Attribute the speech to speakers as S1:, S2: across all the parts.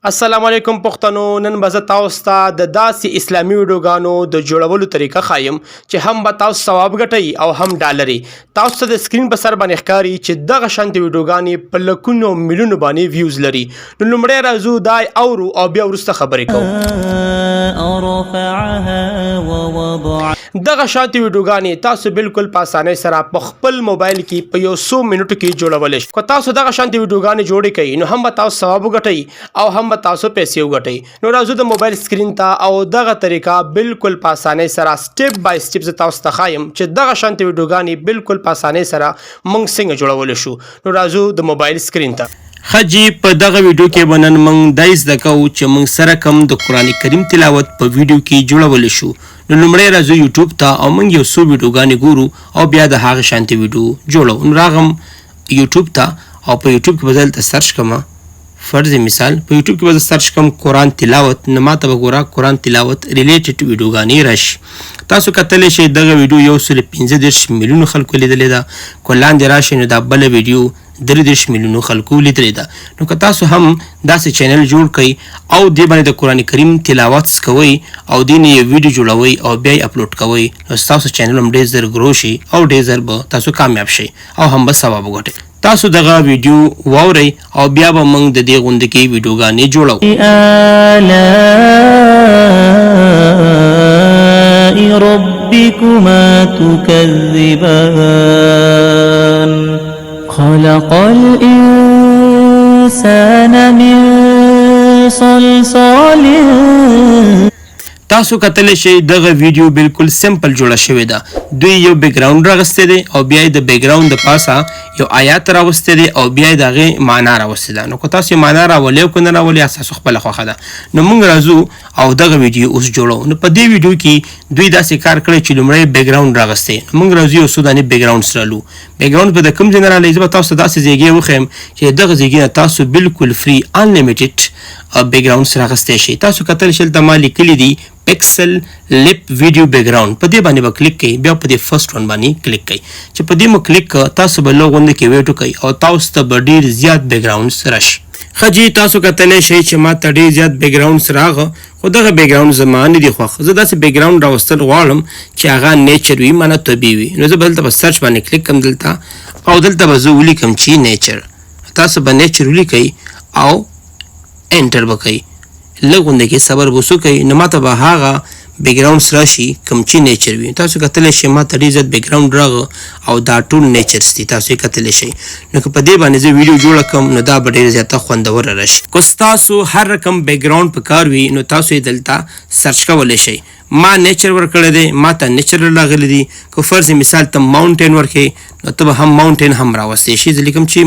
S1: السلام علیکم پښتنو. نن به زه تاسو ته د داسې اسلامي ویډیوګانو د جوړولو طریقه ښایم چې هم به تاسو ثواب ګټئ او هم ډالري. تاسو ته د سکرین په سر باندې ښکاري چې دغه شانتې ویډیوګانې په لکونو میلیونو باندې ویوز لري. نو لومړی راځو دا اورو او بیا وروسته خبرې کوو. دغه شانتې ویډیوګانې تاسو بالکل په اسانۍ سره په خپل موبایل کې په 100 منټو کې جوړولی شئ. که تاسو دغه شانتې ویډیوګانې جوړې کړئ نو هم به تاسو ثواب وګټئ او هم به تاسو پیسې وګټئ. نو راځو د موبایل سکرین ته او دغه طریقه بالکل په اسانۍ سره سټپ بای سټپ زه تاسو ته ښایم چې دغه شانتې ویډیوګانې بالکل په اسانۍ سره موږ څنګه جوړولی شو. نو راځو د موبایل سکرین ته. خجی په دغه ویډیو کې به نن موږ دا زده کوو چې موږ سره کوم د قرآن کریم تلاوت په ویډیو کې جوړولی شو. نو لومړی راځو یوټیوب ته او موږ یو څو ویډیوګانې ګورو او بیا د هغې شانتې ویډیو جوړو. نو راغم یوټیوب ته او په یوټیوب کې به زه دلته سرچ کوم. فرض مثال په یوټیوب کې به زه سرچ کوم قرآن تلاوت. نو ماته به ګوره قرآن تلاوت ریلیټډ ویډیوګانې راشي. تاسو کتلی شئ دغه ویډیو 135 میلیونو خلکو لیدلې ده. که لاندې راشئ نو دا بله ویډیو 33 میلیونو خلکو لیدلې ده. نو که تاسو هم داسې چینل جوړ کړئ او دې باندې د قرآن کریم تلاوت کوئ او دې نه یې ویډیو جوړوئ او بیا یې اپلوډ کوئ نو ستاسو چینل هم ډېر زر ګرو شي او ډېر زر به تاسو کامیاب شئ او هم به ثواب وګټئ. تاسو دغه ویډیو واورئ او بیا به موږ د دې غوندې کې ویډیوګانې جوړو.
S2: ربكما تكذبان خلق الإنسان من صلصال.
S1: تاسو کتلی شئ دغه ویډیو بالکل سمپل جوړه شوې ده. دوی یو بیکګراوند راغستی دی او بیا یې د بیکګراوند د پاسه یو آیات راوستی دی او بیا یې د هغې معنا راوستی ده. نو که تاسو یې معنا راولئ او که نه راولئ ستاسو خپله خوښه ده. نو موږ راځو او دغه ویډیو اوس جوړو. نو په دې ویډیو کې دوی داسې کار کړی چې لومړی بیکګراوند راغستی. موږ راځو یو څو دانې بیکګراوندس رالو. بیکګراوند به د کوم ځای نه رالی؟ زه به تاسو ته داسې ځایګې وښیم چې دغه ځایګې نه تاسو بالکل فری انلیمیټډ بیکګراوندس راغستی شئ. تاسو کتلی شئ دلته ما لیکلي دي پکسل لپ ویډیو بیکګراوند. په دې باندې به کلیک کوئ. بیا په دې فرسټ ون باندې کلیک کوئ. چې په دې مو کلیک کړه تاسو به لږ غوندې کې ویټ وکئ او تاسو ته به ډېر زیات بیکګراوندس راشي. ښه جي تاسو کتلی شئ چې ما ته ډېر زیات بیکګراوندس راغه خو دغه بیکګراوند زما نه دي خوښ. زه داسې بیکګراوند راوستل غواړم چې هغه نیچر وي معنی طبیعي وي. نو زه به دلته په سرچ باندې کلیک کړم دلته او دلته به زه ولیکم چې نیچر. تاسو به نیچر ولیکئ او انټر به کوئ. لږ غوندې کې صبر به وکئ نو ماته به هغه بیکګراوندس راشي کوم چې نیچر وي. تاسو کتلی شئ ما ته ډېر زیات بیکګراوند راغه او دا ټول نیچرس دي. تاسو یې کتلی شئ. نو که په دې باندې زه ویډیو جوړه کړم نو دا به ډېره زیاته خوندوره راشي. که ستاسو هر رقم بیکګراوند په کار وي نو تاسو یې دلته سرچ کولی شئ. ما نیچر ورکړی دی ما ته نیچر راغلی دي. که فرض مثال ته ماونټین ورکړې نو ته به هم ماونټین هم راوستی شي. زه لیکم چې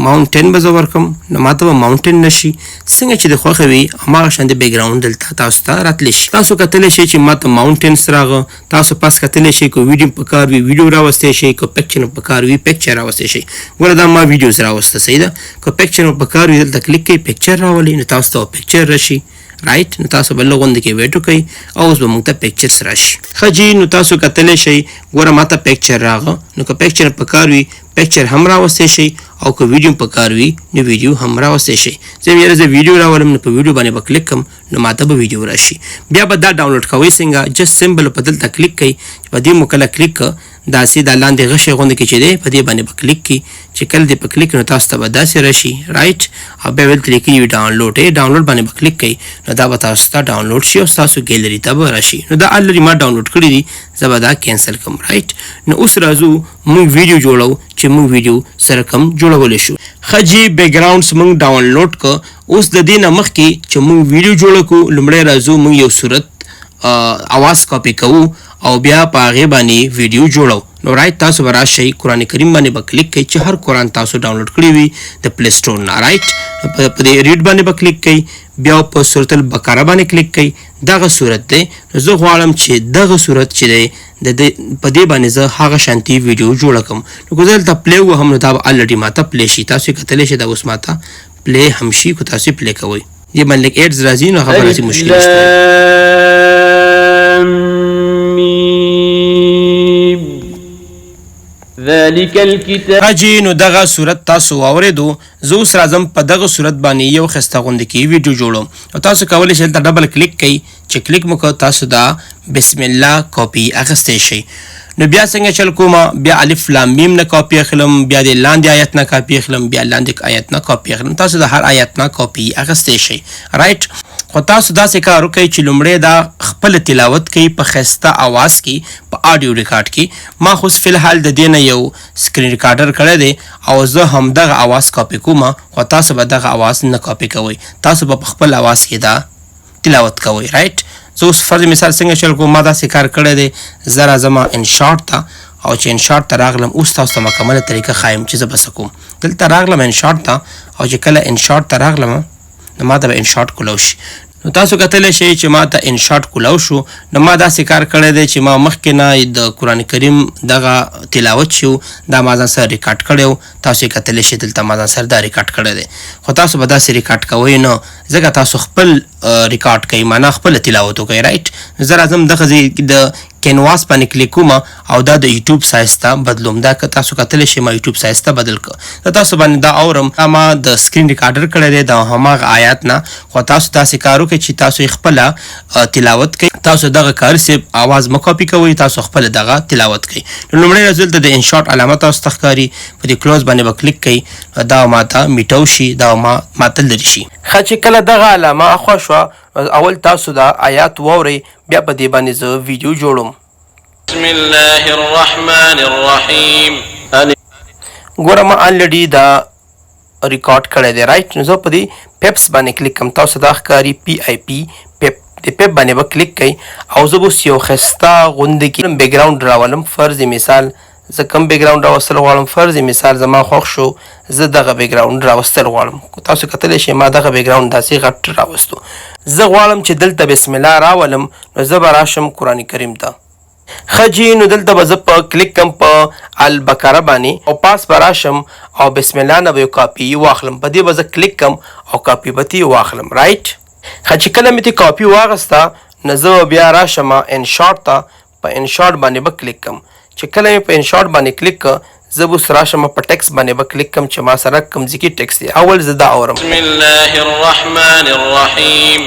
S1: ماونټین به زه ورکړم نو ماته به ماونټین نشي. څنګه چې د خوښه وي هماغه شان د بیکګراوند دلته تاسو ته راتلی شي. تاسو کتلی شئ چې ماته ماونټینس راغه. تاسو پاس کتلی شئ که ویډیو په کار وي ویډیو راوستی شئ. که پکچر په کار وي پکچر راوستی شئ. ګوره دا ما ویډیوز راوسته صحیح ده. که پکچر په کار وي دلته کلیک کوئ پکچر راولئ نو تاسو ته پکچر راشي. رایټ نو تاسو به لږ غوندې کې ویټ وکئ او اوس به موږ ته پکچرس راشي. ښه جي نو تاسو کتلی شئ ګوره ما ته پکچر راغه. نو که پکچر په کار وي پکچر هم راوستی شئ او که ویډیو په کار وي نو ویډیو هم راوستی شئ. زه یاره زه ویډیو راولم نو په ویډیو باندې به کلیک کړم نو ماته به ویډیو راشي. بیا به دا ډاونلوډ کوئ څنګه جست سمبل په دلته کلیک کوئ. په دې مو کله کلیک کړه داسې دا لاندې غشی غوندې کې چې دی په دې باندې به کلیک کړي. چې کله دې په کلیک نو تاسو ته به داسې راشي رایټ او بیا دلته لیکلي وي ډاونلوډ. ډاونلوډ باندې به کلیک کوئ نو دا به تاسو ته ډاونلوډ شي او ستاسو ګیلري ته به راشي. نو دا الریډي ما ډاونلوډ کړي دي زه به دا کینسل کړم. رایټ نو اوس راځو موږ ویډیو جوړو چې موږ ویډیو سره کوم جوړولی شو. ښه جي بیکګراوندس موږ ډاونلوډ کړه. اوس د دې نه مخکې چې موږ ویډیو جوړه کړو لومړی راځو موږ یو صورت اواز کاپي کوو او بیا په هغې باندې ویډیو جوړو. نو رایټ تاسو به راشئ قرآن کریم باندې به کلیک کوئ چې هر قرآن تاسو ډاونلوډ کړي وي د پلی سټور نه. رایټ په دې ریډ باندې به کلیک کوئ. بیا په سورت البقره باندې کلیک کوئ. دغه صورت دی نو زه غواړم چې دغه صورت چې دی په دې باندې زه هغه شانتي ویډیو جوړه کړم. نو که زه دلته پلی ووهم نو دا به الریډي ماته پلی شي. تاسو یې کتلی شئ دا اوس ماته پلی هم شي که تاسو یې پلی کوئ. دې باندې لږ ایډز راځي نو هغه به راځي مشکل نشته.
S3: ذلك الكتاب
S1: راجی نو دغه صورت تاسو واوریدو زه اوس راځم په دغه صورت باندې یو ښایسته غوندې کې ویډیو جوړوم او تاسو کولی شئ دلته ډبل کلیک کوئ چې کلیک مو کړ تاسو دا بسم الله کاپي اخیستی شئ نو بیا څنګه چل کوم بیا الف لام میم نه کاپي اخلم بیا د لاندې آیت نه کاپي اخلم بیا لاندې آیت نه کاپي اخلم تاسو د هر آیت نه کاپي اخیستی شئ رائټ خو تاسو داسې کار وکئ چې لومړی دا خپل تلاوت کوي په ښایسته اواز کې په آډیو ریکارډ کې ما خو فی الحال د دې نه یو سکرین ریکارډر کړی دی او زه همدغه اواز کاپي کوم خو تاسو به دغه اواز نه کاپي کوئ تاسو به په خپل اواز کې دا تلاوت کوئ رائټ زه اوس فرض مثال څنګه چل کوم ما داسې کار کړی دی زه راځم انشاټ ته او چې انشاټ ته راغلم اوس تاسو ته مکمله طریقه ښایم چې زه به څه کوم دلته راغلم انشاټ ته او چې کله انشاټ ته راغلم نو ما ته به انشاټ کولاو شي نو تاسو کتلی شئ چې ما ته انشاټ کولاو شو نو ما داسې کار کړی دی چې ما مخکې نه د قرآن کریم دغه تلاوت شو دا ما ځان سره ریکارډ کړی و تاسو یې کتلی شئ دلته ما ځان سره دا ریکارډ کړی دی خو تاسو به داسې ریکارډ کوئ نه ځکه تاسو خپل ریکارډ کوئ معنا خپله تلاوت وکئ رایټ زه راځم دغه ځای د کینواس باندې کلیک کوم او دا د یوټیوب سایز ته بدلوم دا که تاسو کتلی شئ ما یوټیوب سایز ته بدل کړ زه تاسو باندې دا اورم دا ما د سکرین ریکارډر کړی دی د هماغه آیات نه خو تاسو داسې کار وکړئ چې تاسو یې خپله تلاوت کوئ تاسو دغه کاري صاحب آواز مه کاپي کوئ تاسو خپله دغه تلاوت کوئ نو لومړی راځو دلته د انشاټ علامه تاسو ته ښکاري په دې کلوز باندې به کلیک کوئ دا ما ته میټو شي دا ما ته لرې شي ښه چې کله دغه علامه اخوا شوه اول تاسو دا آیات واورئ بیا په دې باندې زه ویډیو جوړوم
S3: بسم الله الرحمن الرحیم
S1: ګوره ما الریډي دا ریکارډ کړی دی رایټ نو زه په دې پیپس باندې کلیک کوم تاسو دا ښکاري پی آی پی پیپ د پیپ باندې به کلیک کوئ او زه به اوس یو ښایسته غوندې کې بیک ګراونډ راولم فرض مثال زه کوم بیک ګراونډ راوستل غواړم فرض مثال زما خوښ شو زه دغه بیک ګراونډ راوستل غواړم تاسو کتلی شئ ما دغه بیک ګراونډ داسې غټ راوستو زه غواړم چې دلته بسم الله راولم نو زه به راشم قرآن کریم ته ښه جي نو دلته به زه په کلیک کم په البقره باندې او پاس به راشم او بسم الله نه به یو کاپي واخلم په دې به زه کلیک کم او کاپي به ترې واخلم رایټ ښه چې کله مې ترې کاپي واخیسته نو زه بیا راشم انشاټ ته په انشاټ باندې به کلیک کم چې کله مې په انشاټ باندې کلیک کړ زه به اوس راشم په ټیکس باندې به کلیک کم چې ما سره کوم ځای کې ټیکس دی اول زه دا اورم
S3: بسم الله الرحمن الرحیم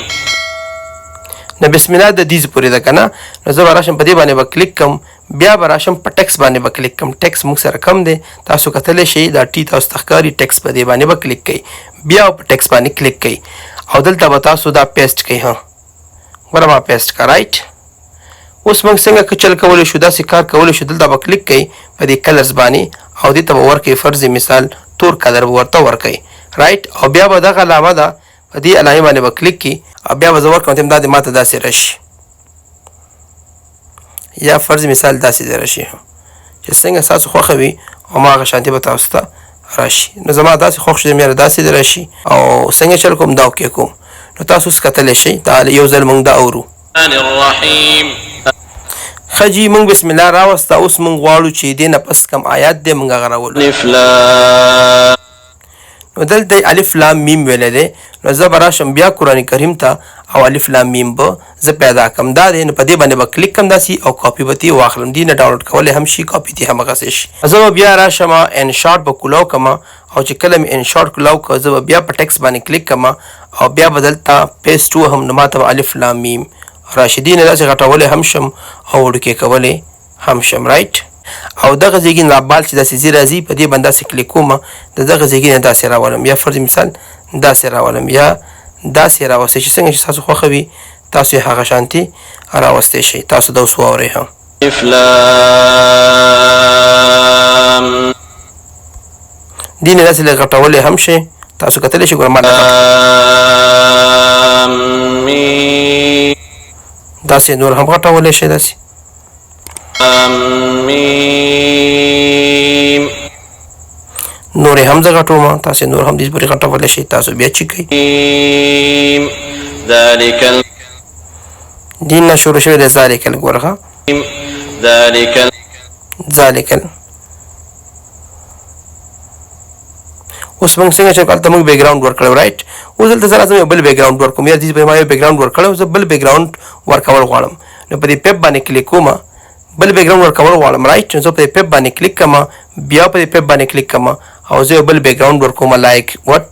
S1: نو بسم الله د دې پورې ده که نه نو زه به راشم په دې باندې به کلیک کم بیا به راشم په ټیکس باندې به کلیک کم ټیکس موږ سره کم دی تاسو کتلی شئ دا ټي تاسو ته ښکاري ټیکس په دې باندې به کلیک کوئ بیا په ټیکس باندې کلیک کوئ او دلته به تاسو دا پیسټ کوئ ها ګوره ما پیسټ کړه رایټ اوس موږ څنګه چل کولی شو داسې کار کولی شو دلته به کلیک کوئ په دې کلرز باندې او دې ته به ورکوئ فرض مثال تور کلر به ورته ورکوئ رایټ او بیا به دغه علامه ده په دې علامې باندې به کلیک کړي او بیا به زه ورکړم ته دا د ما ته داسې راشي یا فرض مثال داسې دی راشي چې څنګه ستاسو خوښه وي هماغه شانتې به تاسو ته راشي نو زما داسې خوښ شو مې داسې دی راشي او څنګه چل کوم دا اوکې کوم نو تاسو اوس کتلی شئ دا یو ځل موږ دا اورو
S3: الرحیم
S1: ښه جي موږ بسم الله راوسته اوس موږ غواړو چې دې نه پس کوم آیات دی موږ هغه راولو
S3: الف لام
S1: نو دلته الف لام میم ویلی دی نو زه به راشم بیا قرآن کریم ته او الف لام میم به زه پیدا کړم دا دی نو په دې باندې به کلیک کړم داسې او کاپي به ترې واخلم دې نه ډاونلوډ کولی هم شي کاپي ترې همغسې شي زه به بیا راشم انشاټ به کولاو کړم او چې کله مې انشاټ کولاو کړ زه به بیا په ټیکس باندې کلیک کړم او بیا به دلته پیسټ وهم نو ما ته به الف لام میم راشي دې نه داسې غټولی هم شم او وړوکې کولی هم شم رایټ او دغه ځای کې نه بال چې داسې ځای راځي په دې باندې داسې کلیک کوم د دغه ځای کې نه داسې راولم یا فرض مثال داسې راولم یا داسې راوستی چې څنګه چې ستاسو خوښه وي تاسو یې هغه شانتې راوستی شئ تاسو دا اوس واورئ هم
S3: الف لام
S1: دې نه داسې لږ غټولی هم شئ تاسو کتلی شئ ګوره ما
S3: میم
S1: داسې نور هم غټولی شئ داسې
S3: میم
S1: نور یې هم زه غټوم تاسې نور هم دې پورې غټولی شئ تاسو بیا چک کوئ
S3: ذلك
S1: دې نه شروع شوی دی ذلک ګوره ښه ذلک اوس موږ څنګه چې هلته موږ بیک ګراونډ ورکړی رایټ اوس دلته زه راځم یو بل بیک ګراونډ ورکوم یا دې ما یو بیک ګراونډ ورکړی زه بل بیک ګراونډ ورکول غواړم نو په دې پیپ باندې کلیک کوم بل بیک ګراوند ورکول غواړم رائټ. زه په پیپ باندې کلیک کوم، بیا په پیپ باندې کلیک کوم او زه بل بیک ګراوند ورکوم لایک وات،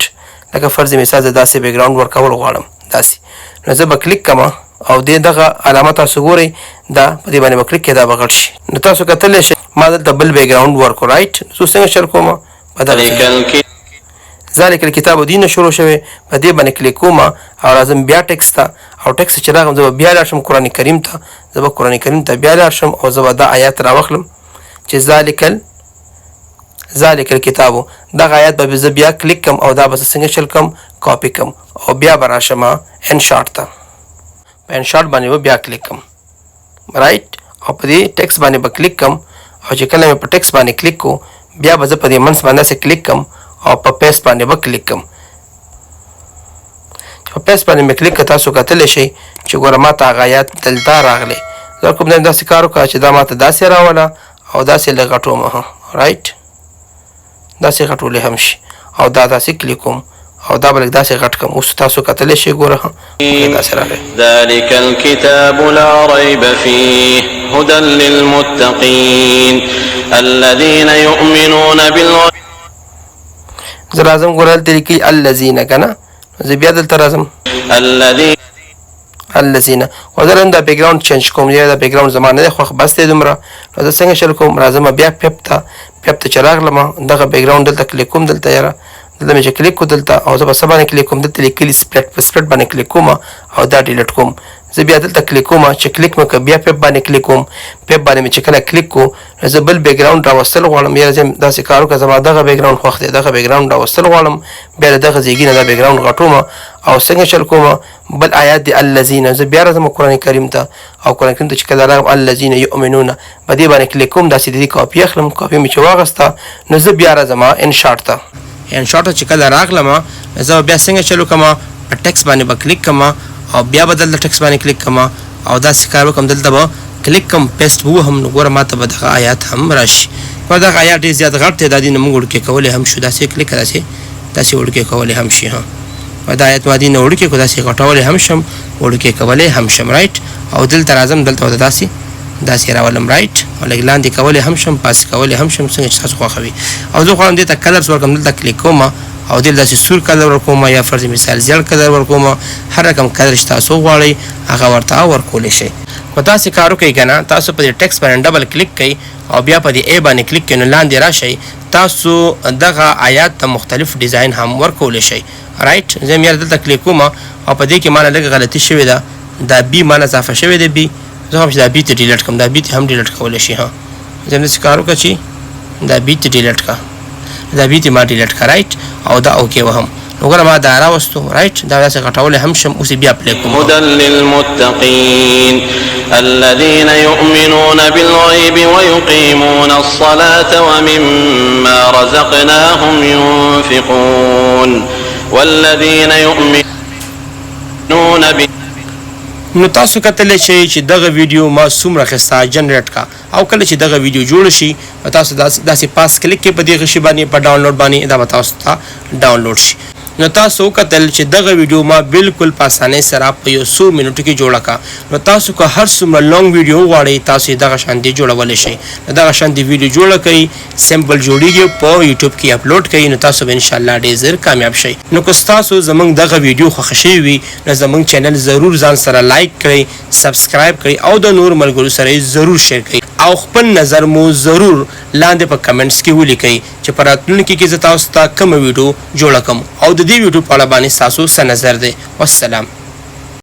S1: لکه فرض مثال زه داسې بیک ګراوند ورکول غواړم داسې. نو زه به کلیک کوم او دغه علامه تاسو ګورئ دا په دې باندې به کلیک کړئ دا به غټ شي. نو تاسو کتلی شئ ما دلته بل بیک ګراوند ورکو رائټ. زه څنګه شل کوم په دغه ذالک الکتاب دینه شروع شوی په دې باندې کلیک کوم او راځم بیا ټیکس ته او ټیکس چې راغم زه به بیا لاړ شم قرآن کریم ته، زه به قرآن کریم ته بیا لاړ شم او زه به دا آیات راواخلم چې ذالک الکتاب، دغه آیات به زه بیا کلیک کم او دا به څنګه چل کم کاپی کم او بیا به راشم ان شارټ ته. په ان شارټ باندې به بیا کلیک کم رائټ او په دې ټیکس باندې به کلیک کم او چې کله مې په ټیکس باندې کلیک کو بیا به زه په دې منځ باندې کلیک کم او په پیست باندې به کلیک کم. په پیست باندې مې کلیک کړ تاسو کتلی شئ چې ګوره ما ته هغه آیات دلته راغلی. زه کوم ځای داسې کار وکړه چې دا ما ته داسې راوله او داسې لږ غټوم رائټ، داسې غټولی هم شي او دا داسې کلیک کوم او دا به لږ داسې غټ کړم. اوس تاسو کتلی شئ ګوره داسې راغلی.
S3: ذلك الكتاب لا ريب فيه هدى للمتقين الذين يؤمنون بالغيب.
S1: زه راځم ګوره هلته لیکلي الذین که نه، زه بیا دلته راځم الذین او زه نن دا بیک ګراوند چینج کوم، یا دا بیک ګراوند زما نه دی خوښ بس دی دومره. نو زه څنګه شل کوم راځم بیا پیپ ته چې راغلم دغه بیک ګراوند دلته کلیک کوم دلته یاره دلته مې چې کلیک کو دلته او زه په څه باندې کلیک کوم دلته لیکلي سپلیټ، په سپلیټ باندې کلیک کوم او دا ډیلیټ کوم. زه بیا دلته کلیک کوم چې کلیک مې کړ بیا پیپ باندې کلیک کوم، پیپ باندې مې چې کله کلیک کو زه بل بیک ګراوند راوستل غواړم یا زه داسې کار وکړم زما دغه بیک ګراوند خوښ دی دغه بیک ګراوند راوستل غواړم بیا دغه ځایګي نه دا بیک ګراوند غټوم او څنګه چل کوم بل آیات دی الذین. زه بیا راځم قرآن کریم ته او قرآن کریم ته چې کله راغلم الذین یؤمنون په دې باندې کلیک کوم داسې د دې کاپي اخلم، کاپي مې چې واغسته نو زه بیا راځم ان شارټ ته. ان شارټ چې کله راغلم زه بیا څنګه چلو کوم په ټیکس باندې به کلیک کوم او بیا به دلته ټیکس باندې کلیک کوم او داسې کار وکړم دلته به کلیک کوم پیسټ ووهم نو ګوره ما ته به دغه آیات هم راشي. په دغه آیات ډېر زیات غټ دی دا دې نه موږ وړکې کولی هم شو داسې کلیک داسې وړکې کولی هم شي په دا آیات ما دې نه وړکې کړو داسې غټولی هم شم وړکې کولی هم شم رایټ. او دلته راځم دلته به داسې راولم رایټ او لږ لاندې کولی هم شم پاسې کولی هم شم څنګه چې تاسو خوښوي. او زه غواړم دې ته کلرز ورکړم دلته کلیک کوم او دلته داسې سور کلر ورکوم یا فرض مثال زیړ کلر ورکوم، هر رقم کلر چې تاسو غواړئ هغه ورته ورکولی شئ. خو تاسې کار وکئ که نه تاسو په دې ټیکس باندې ډبل کلیک کوئ او بیا په دې ای باندې کلیک کوئ نو لاندې راشئ تاسو دغه آیات ته مختلف ډیزاین هم ورکولی شئ رایټ. زه مې دلته کلیک کوم او په دې کې مانه لږ غلطي شوې ده، دا بي مانه اضافه شوې ده بي، زه هم چې دا بي ته ډیلیټ کړم دا بي ته هم ډیلیټ کولی شي. زه هم داسې کار وکړه چې دا بي ته ډیلیټ کړه دا بي ته ما ډیلیټ کړه رایټ او دا اوکې وهم نو ګوره ما دا راوستو رایټ دا داسې غټولی هم شم. اوس بیا پلی کوم
S3: هدى للمتقين الذين يؤمنون بالغيب ويقيمون الصلاة ومما رزقناهم ينفقون والذين يؤمنون
S1: نو تاسو کتلی شئ چې دغه ویډیو ما څومره ښایسته جنریټ کا او کله چې دغه ویډیو جوړ شي تاسو داسې پاس کلیک کړئ په دې غشي باندې په ډاونلوډ باندې دا به تاسو ته ډاونلوډ شي. نو تاسو وکتل چې دغه ویډیو ما بالکل په اسانۍ سره په یو څو منټو کې جوړه کړه. نو تاسو که هر څومره لانګ ویډیو غواړئ تاسو یې دغه شانتې جوړولی شئ. نو دغه شانتې ویډیو جوړه کړئ سیمپل جوړیږي په یوټیوب کې اپلوډ کړئ نو تاسو به انشاءالله ډېر ژر کامیاب شئ. نو که ستاسو زموږ دغه ویډیو خوښه شوې وي نو زموږ چینل ضرور ځان سره لایک کړئ، سبسکرایب کړئ او د نور ملګرو سره یې ضرور شیر کړئ او خپل نظر مو ضرور لاندې په کمنټس کې ولیکئ چې په راتلونکي کې زه تاسو ته کومه ویډیو جوړه کړم او د دې ویډیو په اړه باندې ستاسو څه نظر دی. والسلام.